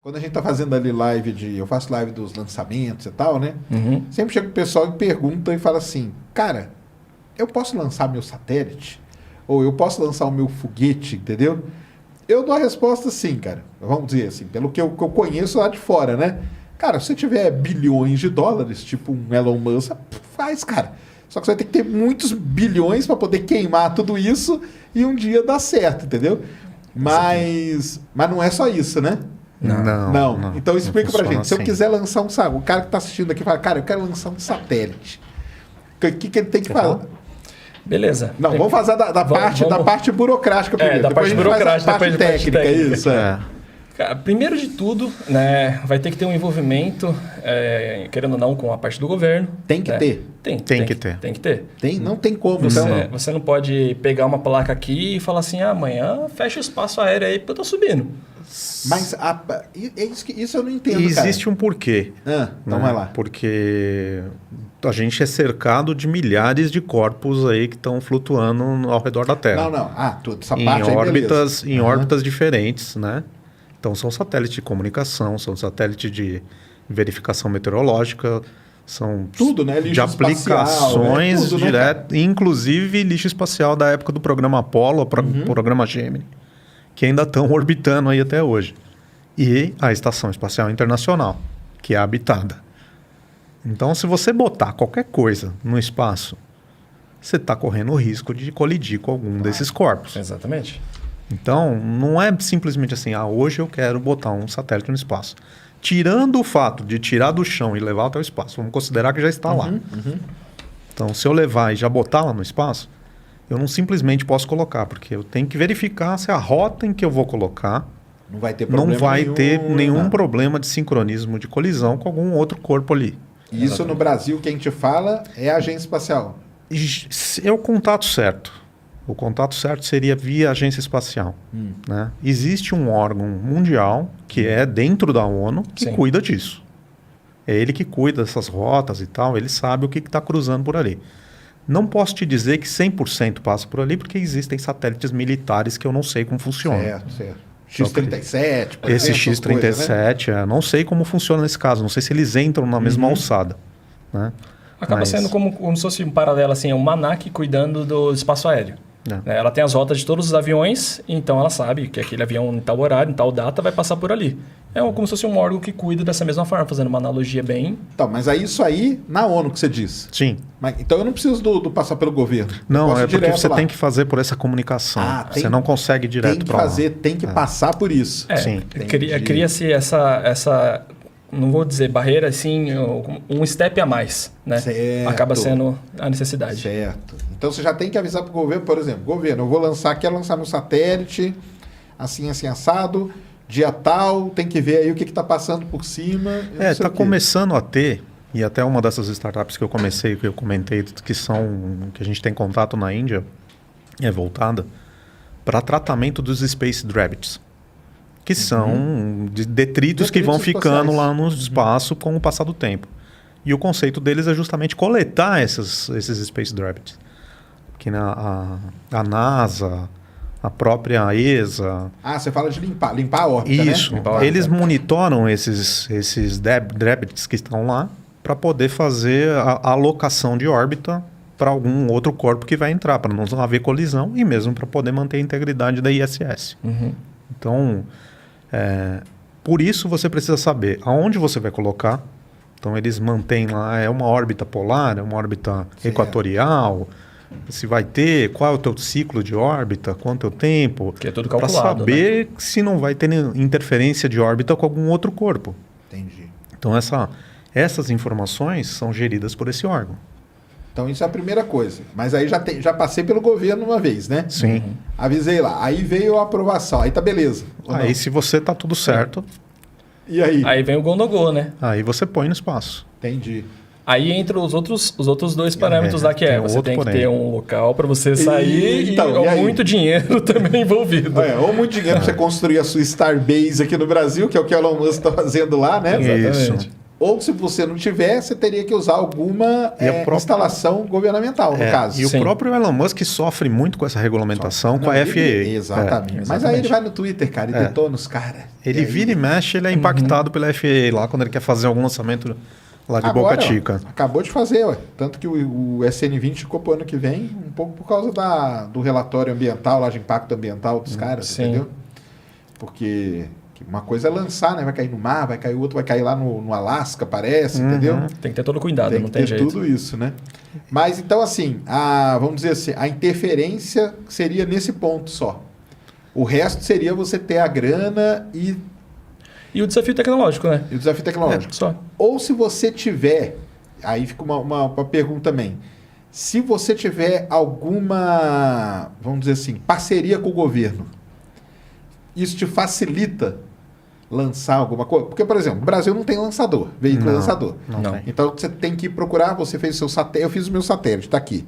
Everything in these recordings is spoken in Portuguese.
Quando a gente tá fazendo ali eu faço live dos lançamentos e tal, né? Sempre chega o pessoal e pergunta e fala assim, cara, eu posso lançar meu satélite? Ou eu posso lançar o meu foguete, entendeu? Eu dou a resposta sim, cara. Vamos dizer assim, pelo que eu conheço lá de fora, né? Cara, se você tiver bilhões de dólares, tipo um Elon Musk, faz, cara. Só que você vai ter que ter muitos bilhões para poder queimar tudo isso e um dia dar certo, entendeu? Mas não é só isso, né? Não. Então explica pra gente. Se eu quiser lançar o cara que tá assistindo aqui fala, cara, eu quero lançar um satélite. O que ele tem que fazer? Beleza. Não, vamos fazer da parte burocrática primeiro. Da parte burocrática, depois a parte técnica, isso. Cara, primeiro de tudo, né, vai ter que ter um envolvimento, querendo ou não, com a parte do governo. Tem que ter. Tem que ter. Não tem como. Você não pode pegar uma placa aqui e falar assim, amanhã fecha o espaço aéreo aí porque eu tô subindo. Mas isso eu não entendo, existe um porquê. Então vai lá. Porque a gente é cercado de milhares de corpos aí que estão flutuando ao redor da Terra. Tudo. Essa parte em órbitas diferentes, né? Então são satélites de comunicação, são satélites de verificação meteorológica, são tudo, né? Lixo de aplicações espacial, direto, inclusive lixo espacial da época do programa Apollo, programa Gemini, que ainda estão orbitando aí até hoje. E a Estação Espacial Internacional, que é habitada. Então, se você botar qualquer coisa no espaço, você está correndo o risco de colidir com algum desses corpos. Exatamente. Então, não é simplesmente assim, hoje eu quero botar um satélite no espaço. Tirando o fato de tirar do chão e levar até o espaço, vamos considerar que já está lá. Então, se eu levar e já botar lá no espaço, eu não simplesmente posso colocar, porque eu tenho que verificar se a rota em que eu vou colocar não vai ter nenhum problema de sincronismo, de colisão com algum outro corpo ali. E isso no Brasil, quem te fala é a agência espacial? É o contato certo. O contato certo seria via agência espacial. Né? Existe um órgão mundial que é dentro da ONU que cuida disso. É ele que cuida dessas rotas e tal, ele sabe o que está cruzando por ali. Não posso te dizer que 100% passa por ali, porque existem satélites militares que eu não sei como funcionam. Certo. X-37, por esse exemplo. X-37, né? Não sei como funciona nesse caso. Não sei se eles entram na mesma alçada. Né? Acaba sendo como se fosse um paralelo, assim, um MANAC cuidando do espaço aéreo. Ela tem as rotas de todos os aviões, então ela sabe que aquele avião em tal horário, em tal data, vai passar por ali. É como se fosse um órgão que cuida dessa mesma forma, fazendo uma analogia bem... Então, mas é isso aí na ONU que você diz? Sim. Então eu não preciso do passar pelo governo? Não, é porque você tem que fazer por essa comunicação. Você não consegue direto para lá. Tem que passar por isso. Sim. Cria-se essa... Não vou dizer barreira, assim, um step a mais, né? Certo. Acaba sendo a necessidade. Certo. Então você já tem que avisar para o governo, por exemplo, governo, quero lançar meu satélite, assim, assado, dia tal, tem que ver aí o que está passando por cima. Está começando a ter, e até uma dessas startups que eu comentei, que a gente tem contato na Índia, é voltada para tratamento dos Space Rabbits. Que são detritos que vão ficando lá no espaço com o passar do tempo. E o conceito deles é justamente coletar esses Space Rabbits. Que a NASA, a própria ESA... você fala de limpar a órbita, isso, né? Eles monitoram esses Rabbits que estão lá para poder fazer a alocação de órbita para algum outro corpo que vai entrar, para não haver colisão e mesmo para poder manter a integridade da ISS. Então... por isso você precisa saber aonde você vai colocar. Então eles mantêm lá, é uma órbita polar, é uma órbita equatorial, se vai ter, qual é o teu ciclo de órbita, quanto é o tempo. Que é tudo calculado, para saber se não vai ter interferência de órbita com algum outro corpo. Entendi. Então essas informações são geridas por esse órgão. Então isso é a primeira coisa. Mas aí já passei pelo governo uma vez, né? Sim. Avisei lá. Aí veio a aprovação. Aí tá beleza. Aí se você tá tudo certo... E aí? Aí vem o go no go, né? Aí você põe no espaço. Entendi. Aí entra os outros dois parâmetros lá, que você tem que ter um local para você sair e muito dinheiro também envolvido. Ou muito dinheiro para você construir a sua Starbase aqui no Brasil, que é o que o Elon Musk está fazendo lá, né? Exatamente. Ou se você não tiver, você teria que usar alguma instalação governamental, no caso. E o próprio Elon Musk sofre muito com essa regulamentação, com a FAA. Exatamente. Mas aí ele vai no Twitter, cara, e detona os caras. Ele vira e mexe, ele é impactado pela FAA lá, quando ele quer fazer algum lançamento lá de Boca Chica. Acabou de fazer, ué. Tanto que o SN20 ficou pro ano que vem, um pouco por causa do relatório ambiental, lá de impacto ambiental dos caras, entendeu? Porque... uma coisa é lançar, né? Vai cair no mar, vai cair outro, vai cair lá no Alasca, parece, entendeu? Tem que ter todo cuidado, não tem jeito. Tem que ter tudo isso, né? Mas então, assim, vamos dizer assim, a interferência seria nesse ponto só. O resto seria você ter a grana e o desafio tecnológico, né? E o desafio tecnológico. Só. Ou se você tiver, aí fica uma pergunta também. Se você tiver alguma, vamos dizer assim, parceria com o governo, isso te facilita lançar alguma coisa? Porque, por exemplo, o Brasil não tem lançador, veículo lançador. Não. Então, você tem que procurar, você fez o seu satélite, eu fiz o meu satélite, está aqui.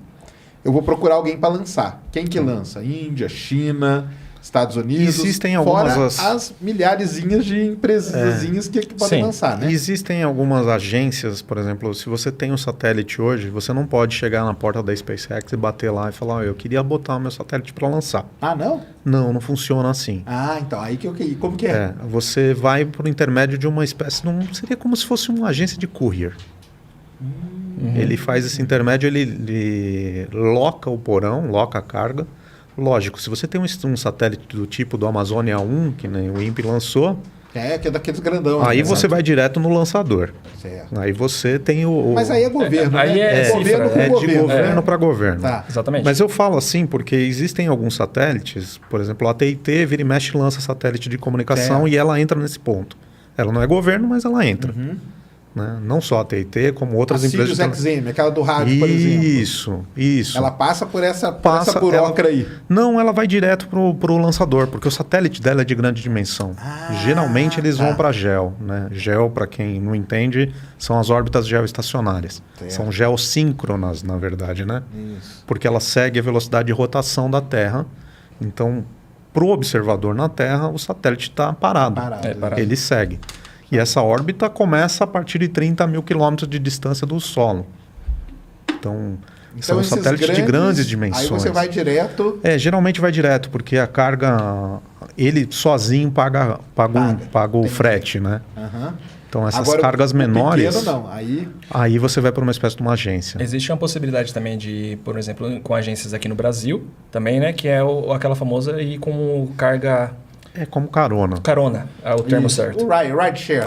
Eu vou procurar alguém para lançar. Quem que lança? Índia, China, Estados Unidos. Existem fora algumas... as milharezinhas de empresazinhas que podem lançar, né? Existem algumas agências, por exemplo, se você tem um satélite hoje, você não pode chegar na porta da SpaceX e bater lá e falar, eu queria botar o meu satélite para lançar. Ah, não? Não funciona assim. Ah, então, aí como que é? Você vai por intermédio de uma espécie, seria como se fosse uma agência de courier. Ele faz esse intermédio, ele loca o porão, loca a carga. Lógico, se você tem um satélite do tipo do Amazônia 1, que nem o INPE lançou... que é daqueles grandão. Aí você vai direto no lançador. Certo. Aí você tem o... Mas aí é governo, aí né? governo com governo. De governo para governo. Tá. Exatamente. Mas eu falo assim porque existem alguns satélites, por exemplo, a AT&T vira e mexe lança satélite de comunicação e ela entra nesse ponto. Ela não é governo, mas ela entra. Né? Não só a AT&T, como outras empresas... A Sirius XM, aquela do rádio, por exemplo. Isso. Ela passa por essa burocra aí. Não, ela vai direto pro lançador, porque o satélite dela é de grande dimensão. Geralmente eles vão para GEO. Né? GEO, para quem não entende, são as órbitas geoestacionárias. São geossíncronas, na verdade, né? Isso. Porque ela segue a velocidade de rotação da Terra. Então, para o observador na Terra, o satélite está parado. Ele segue. E essa órbita começa a partir de 30 mil quilômetros de distância do solo. Então são satélites de grandes dimensões. Aí você vai direto... geralmente vai direto, porque a carga... Ele sozinho paga o frete, né? Então essas cargas menores... Pequeno, não. Aí você vai para uma espécie de uma agência. Existe uma possibilidade também de, por exemplo, com agências aqui no Brasil, também, né? Que é aquela famosa ir com carga... É como carona. Carona, é o termo certo. O ride share.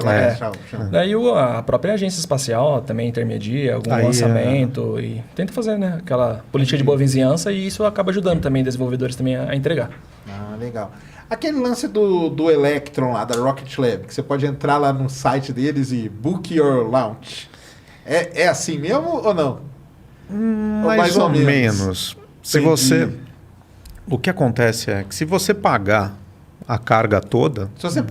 Daí a própria agência espacial também intermedia algum lançamento e tenta fazer, né, aquela política de boa vizinhança e isso acaba ajudando também desenvolvedores também a entregar. Ah, legal. Aquele lance do Electron lá, da Rocket Lab, que você pode entrar lá no site deles e book your launch. É assim mesmo ou não? Mais ou menos. O que acontece é que se você pagar a carga toda, você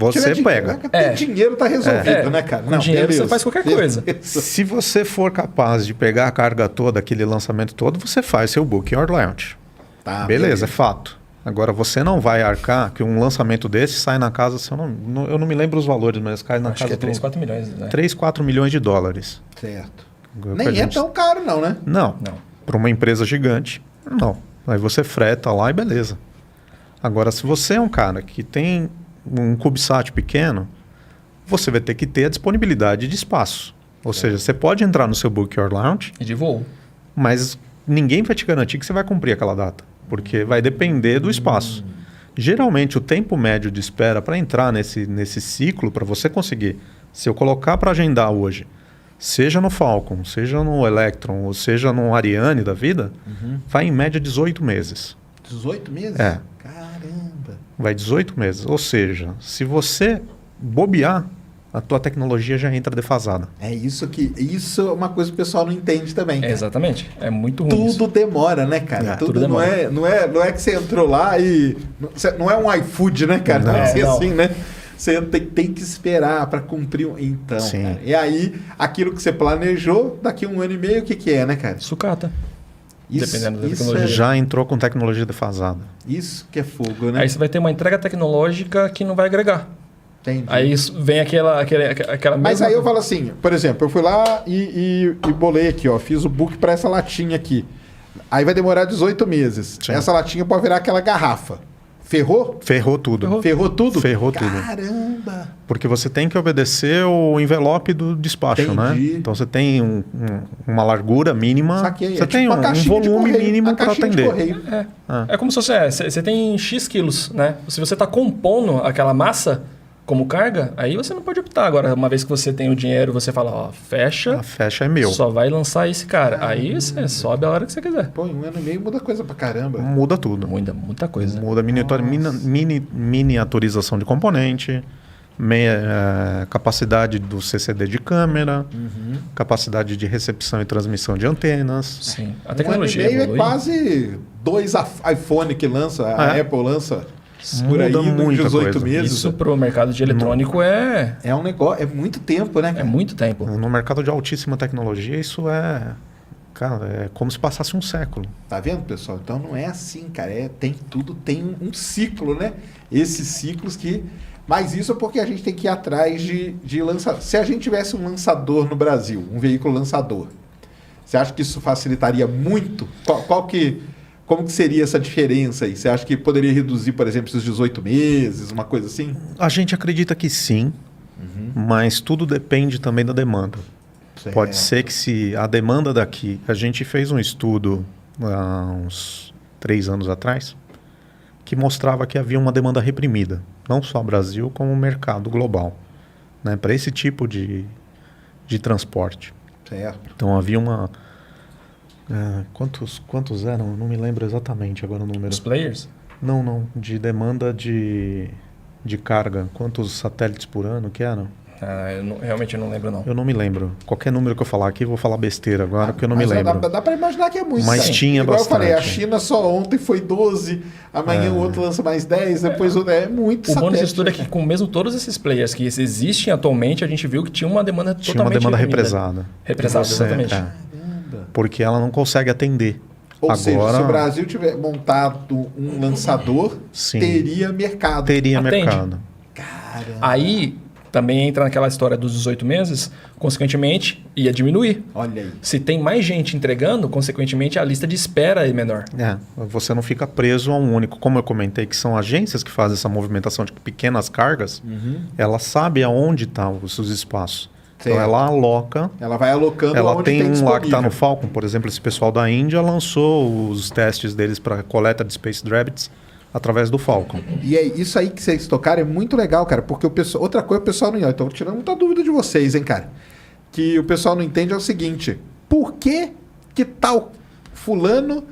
pega. Dinheiro está resolvido, né, cara? Com dinheiro você faz qualquer coisa. Se você for capaz de pegar a carga toda, aquele lançamento todo, você faz seu book your launch. Tá, beleza, é fato. Agora, você não vai arcar que um lançamento desse sai na casa, eu não me lembro os valores, mas cai na casa de 3, 4 milhões. Né? 3, 4 milhões de dólares. Certo. Nem é tão caro não, né? Não. Para uma empresa gigante, não. Aí você freta lá e beleza. Agora, se você é um cara que tem um CubeSat pequeno, você vai ter que ter a disponibilidade de espaço. Ou seja, você pode entrar no seu Book Your Launch... E de voo. Mas ninguém vai te garantir que você vai cumprir aquela data. Porque vai depender do espaço. Geralmente, o tempo médio de espera para entrar nesse ciclo, para você conseguir... Se eu colocar para agendar hoje, seja no Falcon, seja no Electron, ou seja no Ariane da vida, vai em média 18 meses. 18 meses? É. Caramba! Vai 18 meses. Ou seja, se você bobear, a tua tecnologia já entra defasada. Isso é uma coisa que o pessoal não entende também. Exatamente. É muito ruim. Tudo demora, né, cara? Tudo demora. Não é que você entrou lá e... Não é um iFood, né, cara? Não é assim, né? Você tem que esperar para cumprir. Então, cara, e aí, aquilo que você planejou, daqui a 1 ano e meio, o que é, né, cara? Sucata. Dependendo da tecnologia. Já entrou com tecnologia defasada. Isso que é fogo, né? Aí você vai ter uma entrega tecnológica que não vai agregar. Entendi. Aí vem aquela Mas mesma... aí eu falo assim, por exemplo, eu fui lá e bolei aqui, ó, fiz o book para essa latinha aqui. Aí vai demorar 18 meses. Sim. Essa latinha pode virar aquela garrafa. Ferrou? Ferrou tudo. Ferrou tudo? Ferrou tudo. Caramba! Porque você tem que obedecer o envelope do despacho, Entendi. né? Então você tem uma largura mínima, Saquei. você É tem tipo a um caixinha de volume correio, mínimo a para caixinha de atender. correio. É como se você tem X quilos, né? Se você está compondo aquela massa como carga, aí você não pode optar. Agora, uma vez que você tem o dinheiro, você fala, ó, fecha, A fecha é meu. só vai lançar esse cara. Aí você sobe a hora que você quiser. Pô, em 1 ano e meio muda coisa pra caramba. Muda tudo. Muita coisa. Muda miniaturização de componente, capacidade do CCD de câmera, capacidade de recepção e transmissão de antenas. Sim. A 1 ano e tecnologia meio evolui. é quase 2 iPhone que lança, a Apple lança por aí Muda nos muita 18 coisa. meses. Isso pro mercado de eletrônico é É um negócio, é muito tempo, né, cara? muito tempo. No mercado de altíssima tecnologia, isso cara, é como se passasse um século. Tá vendo, pessoal? Então não é assim, cara. Tudo tem um ciclo, né? Esses ciclos que... Mas isso é porque a gente tem que ir atrás de lançar. Se a gente tivesse um lançador no Brasil, um veículo lançador, você acha que isso facilitaria muito? Como que seria essa diferença aí? Você acha que poderia reduzir, por exemplo, esses 18 meses, uma coisa assim? A gente acredita que sim, mas tudo depende também da demanda. Certo. Pode ser que se a demanda daqui... A gente fez um estudo há uns 3 anos atrás que mostrava que havia uma demanda reprimida, não só no Brasil, como no mercado global, né, para esse tipo de transporte. Certo. Então havia uma... quantos eram? Eu não me lembro exatamente agora o número. Os players? Não. De demanda de carga. Quantos satélites por ano que eram? Realmente não lembro, não. Eu não me lembro. Qualquer número que eu falar aqui, eu vou falar besteira agora, porque eu não me lembro. Dá pra imaginar que é muito. Mas sim. tinha Igual bastante. eu falei, a China só ontem foi 12, amanhã o outro lança mais 10, depois o é muito O bom desse satélite, estudo é que, com mesmo todos esses players que existem atualmente, a gente viu que tinha uma demanda Tinha uma totalmente demanda reprimida. represada. Represada, Você- exatamente. Caramba. Porque ela não consegue atender. Ou seja, Agora, se o Brasil tiver montado um lançador, Sim. teria mercado. teria Atende. mercado. Caramba. Aí também entra naquela história dos 18 meses, consequentemente ia diminuir. Olha aí. Se tem mais gente entregando, consequentemente a lista de espera é menor. Você não fica preso a um único. Como eu comentei, que são agências que fazem essa movimentação de pequenas cargas, ela sabe aonde estão os seus espaços. Certo. Então ela aloca. Ela vai alocando Ela onde tem um lá que disponível. está no Falcon, por exemplo, esse pessoal da Índia lançou os testes deles para coleta de Space Rabbits através do Falcon. E é isso aí que vocês tocaram é muito legal, cara, porque outra coisa o pessoal não... Então, tirando muita dúvida de vocês, hein, cara. Que o pessoal não entende é o seguinte: por que tal fulano,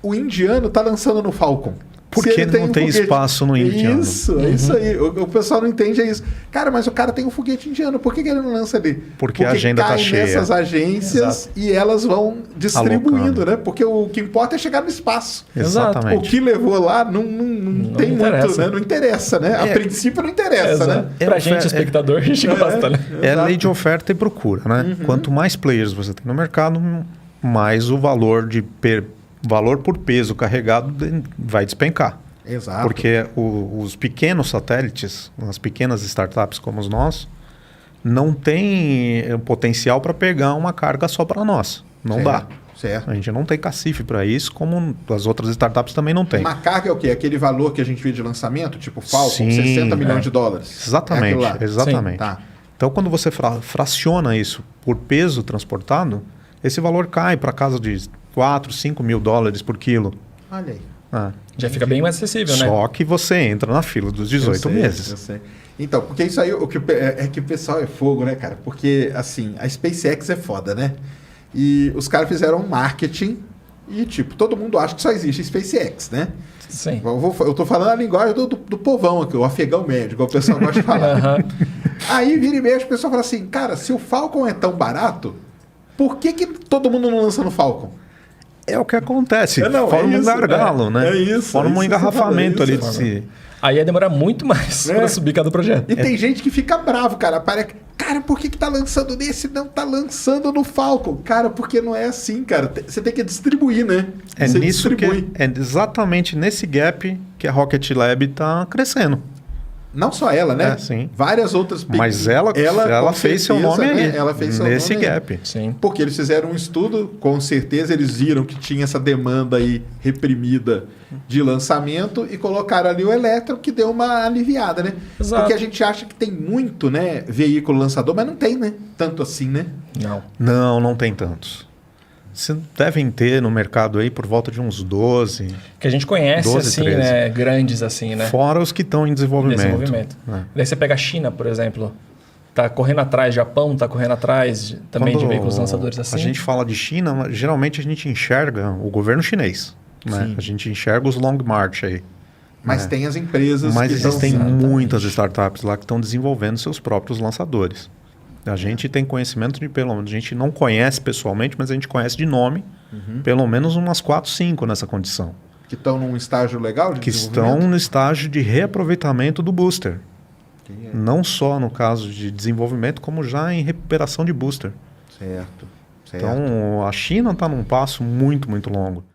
o indiano, tá lançando no Falcon? Porque Se ele não tem foguete. espaço no indiano. Isso, é isso aí. O pessoal não entende é isso. Cara, mas o cara tem um foguete indiano, por que ele não lança ali? Porque a agenda tá cai cheia. nessas agências e elas vão distribuindo, né? Porque o que importa é chegar no espaço. Exato. O Exatamente. que levou lá não tem muito, interessa. né? Não interessa, né? A princípio não interessa, né? Pra gente, espectador, a gente gosta, né? É lei de oferta e procura, né? Quanto mais players você tem no mercado, mais o valor valor por peso carregado vai despencar. Exato. Porque os pequenos satélites, as pequenas startups como os nossos, não têm potencial para pegar uma carga só para nós. Não Certo, dá. Certo. A gente não tem cacife para isso, como as outras startups também não têm. Uma carga é o quê? Aquele valor que a gente viu de lançamento, tipo Falcon, Sim, 60 milhões de dólares. Exatamente, É aquilo lá. exatamente. Sim, tá. Então, quando você fraciona isso por peso transportado, esse valor cai para casa de 4, 5 mil dólares por quilo. Olha aí. Já fica bem mais acessível, né? Só que você entra na fila dos 18 Eu sei, meses. Eu sei. Então, porque isso aí, é que o pessoal é fogo, né, cara? Porque, assim, a SpaceX é foda, né? E os caras fizeram um marketing e, tipo, todo mundo acha que só existe SpaceX, né? Sim. Eu tô falando a linguagem do povão aqui, o afegão médio, igual o pessoal gosta de falar. Aí, vira e mexe, o pessoal fala assim, cara, se o Falcon é tão barato, por que todo mundo não lança no Falcon? É o que acontece. Não, Forma um isso, gargalo, né? É isso. Forma um engarrafamento ali. Isso. Aí ia demorar muito mais para subir cada projeto. E tem gente que fica bravo, cara. Cara, por que tá lançando nesse e não tá lançando no Falcon? Cara, porque não é assim, cara. Você tem que distribuir, né? É Você nisso distribui. é exatamente nesse gap que a Rocket Lab está crescendo. Não só ela, né? Sim. Várias outras... Mas ela fez seu nome aí, né? Ela fez nesse nome gap. Aí. Sim. Porque eles fizeram um estudo, com certeza eles viram que tinha essa demanda aí reprimida de lançamento e colocaram ali o Electron, que deu uma aliviada, né? Exato. Porque a gente acha que tem muito, né, veículo lançador, mas não tem, né? Tanto assim, né? Não tem tantos. Você devem ter no mercado aí por volta de uns 12. Que a gente conhece, 12, assim, 13. né? Grandes, assim, né? Fora os que estão em desenvolvimento. Daí você pega a China, por exemplo. Tá correndo atrás, Japão tá correndo atrás também de veículos lançadores assim. A gente fala de China, geralmente a gente enxerga o governo chinês. Né? A gente enxerga os Long March aí. Mas tem as empresas Mas que existem estão... muitas startups lá que estão desenvolvendo seus próprios lançadores. A gente tem conhecimento de, pelo menos, a gente não conhece pessoalmente, mas a gente conhece de nome, pelo menos umas 4, 5 nessa condição. Que estão num estágio legal de que estão no estágio de reaproveitamento do booster. Não só no caso de desenvolvimento, como já em recuperação de booster. Certo. Então, a China está num passo muito, muito longo.